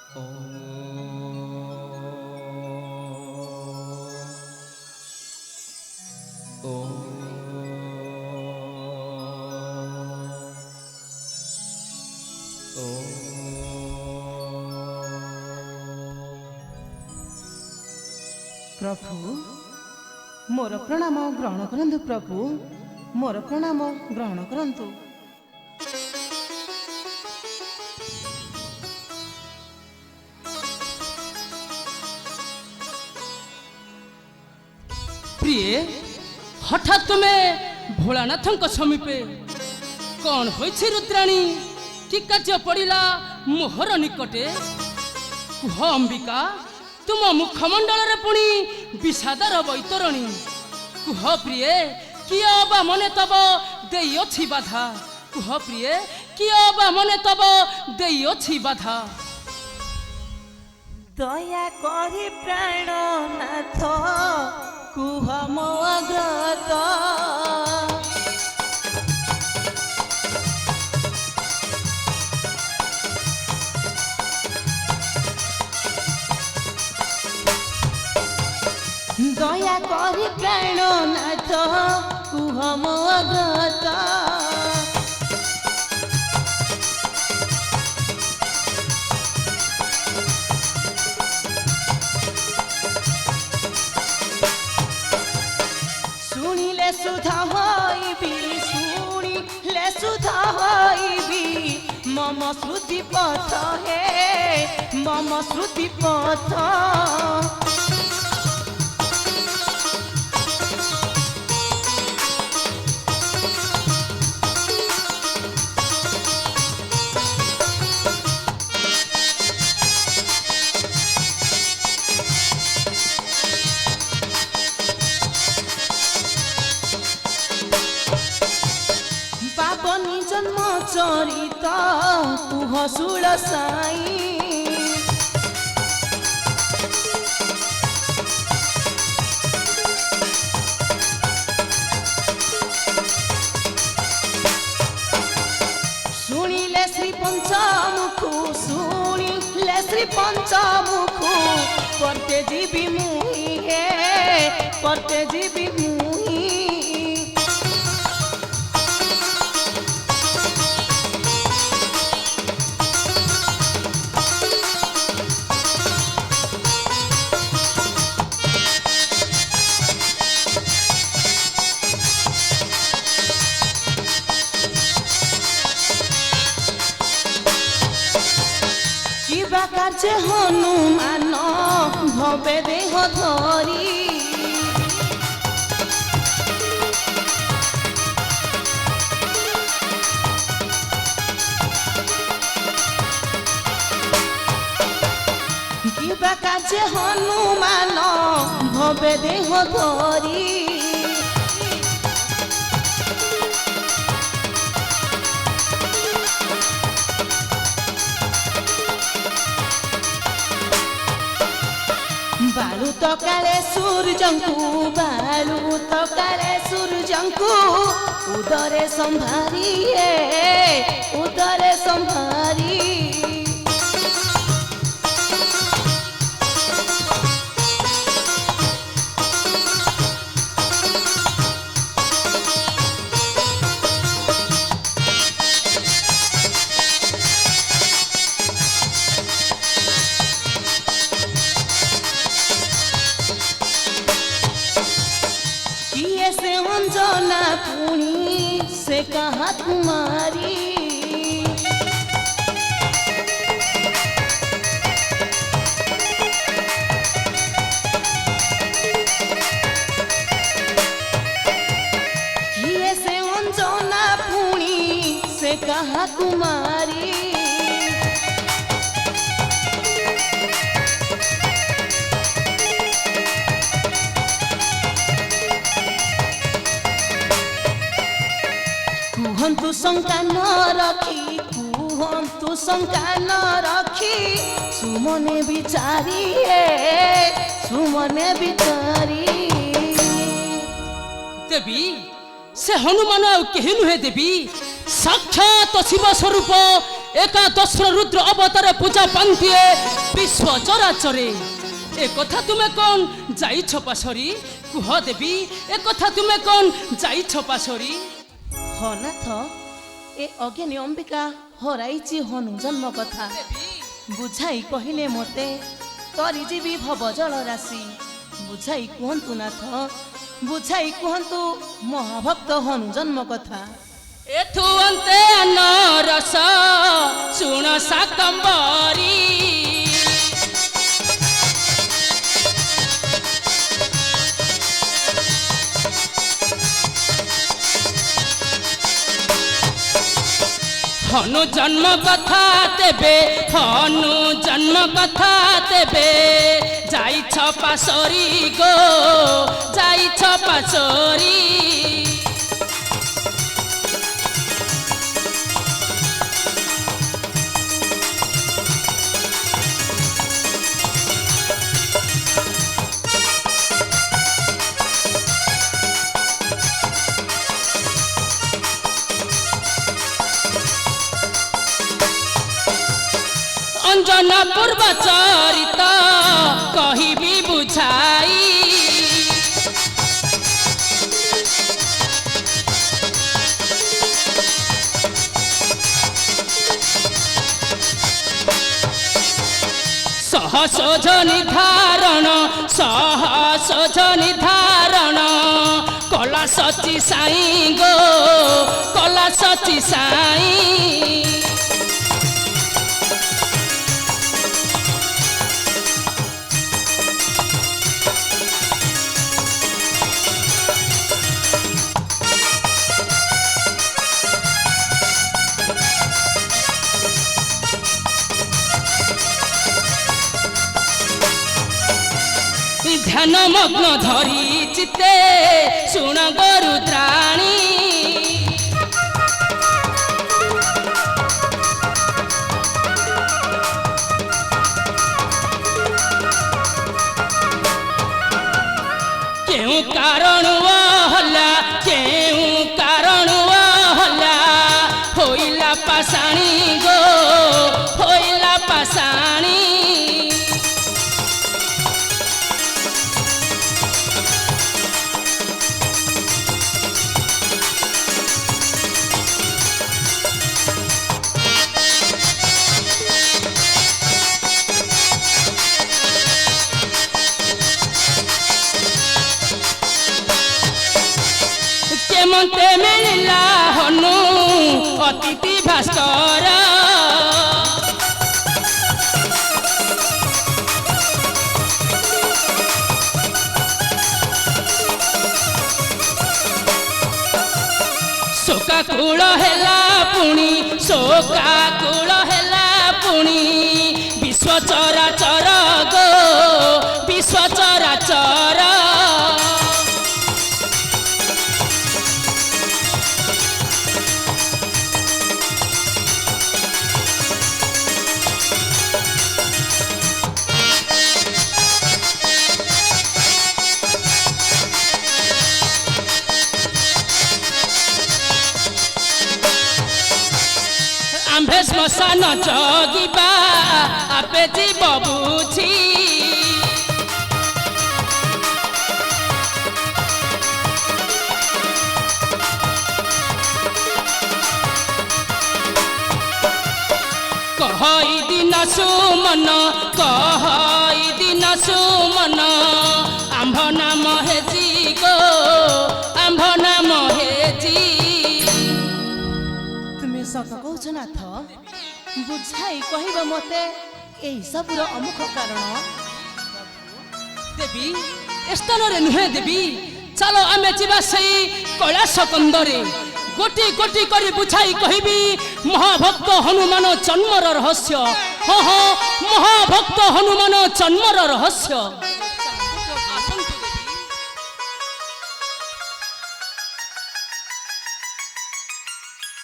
प्रभु मोर प्रणाम ग्रहण करंतु। प्रभु मोर प्रणाम ग्रहण करंतु। प्रिय हठात तुम्हें भोलानाथ समीपे कौन होइछि रुद्राणी कि कार्य पड़िला मोहर निकटे कुह अंबिका तुम मुखमंडल रे पुणी विषादर बैतरणी कुह प्रिय किए बा मने तब देई अछि बाधा कुह प्रिय किए बा मने तब देई अछि बाधा दया करी प्राणनाथ कुह मो अग्रत दया करी प्राणनाथ कुह मो अग्रत शुणिले सुधा होइबी शुणिले सुधा होइबी मम श्रुति पथ हे मम श्रुति पथ पावनी जन्म चरित कुह सुळ साई शुणिले श्री पंचमुखु शुणिले श्री पंचमुखु करते जीवी मुहि हे करते जीवी मुहि कार्य हनुमान भवे देह धरी किबा कार्य हनुमान भवे देह धरी बालू तो काले सूर्यंकु बालू तो काले सूर्यंकु उदरे संभारी उदरे संभारी से अंजना पुणी से कहा तुम्हारी किए से अंजना पुणी से कहा तुम्हारी कुहंतु शंका न रखी कुहंतु शंका न रखी सुमने बिचारी सुमने बिचारी देवी से हनुमान केहि नुहे देवी साक्षात शिव स्वरूप एकादश रुद्र अवतार पूजा पांतिए विश्व चराचरे ए कथा तुम्हें कौन जाई छपासरी कुह देवी ए कथा तुम्हें कौन जाई छपासरी हाँ नाथ ए अज्ञानी अंबिका हराइची हनु जन्म कथा बुझाई कहले मते तरी जीवी भव जल राशि बुझाई कहतु नाथ बुझाई कहतु महाभक्त हनु जन्म कथा एठु अंते अनरस सुन शाकंबरी हनु जन्म कथा तेबे हनु जन्म कथा तेबे जाई छपासरी गो जाई छपासरी अंजन पूर्व चरित कहिबी बुझाई सहसोज निर्धारण सहसोज निर्धारण कला सची साई गो कला सची साई ध्यान मग्न धरी चित्ते सुन गरुद्राणी क्यों कारण हला क्यों कारण हला होइला पाषाणी गो होइला पाषाणी मते मिलिला हनु अतिथि भास्कर शोकाकूल हेला पुणी शोकाकूल हेला पुणी विश्व चराचर गो विश्व चराचर आम्भे श्मशान जगिबा आपे जीव बुझी कहई दिन सुमन कहई दिन सुमन आम्भ नाम हेजी गो आम्भ नाम हेजी तुमे सत कहछ नाथ बुझाई कहब मते एही सबुर अमुख कारण देवी स्थान नुहे देवी चलो आमे जीवा सही कैलाश कंदरे गोटी गोटी करी बुझाई कहबी महाभक्त हनुमान जन्मर रहस्य हाँ हाँ महाभक्त हनुमान जन्मर रहस्य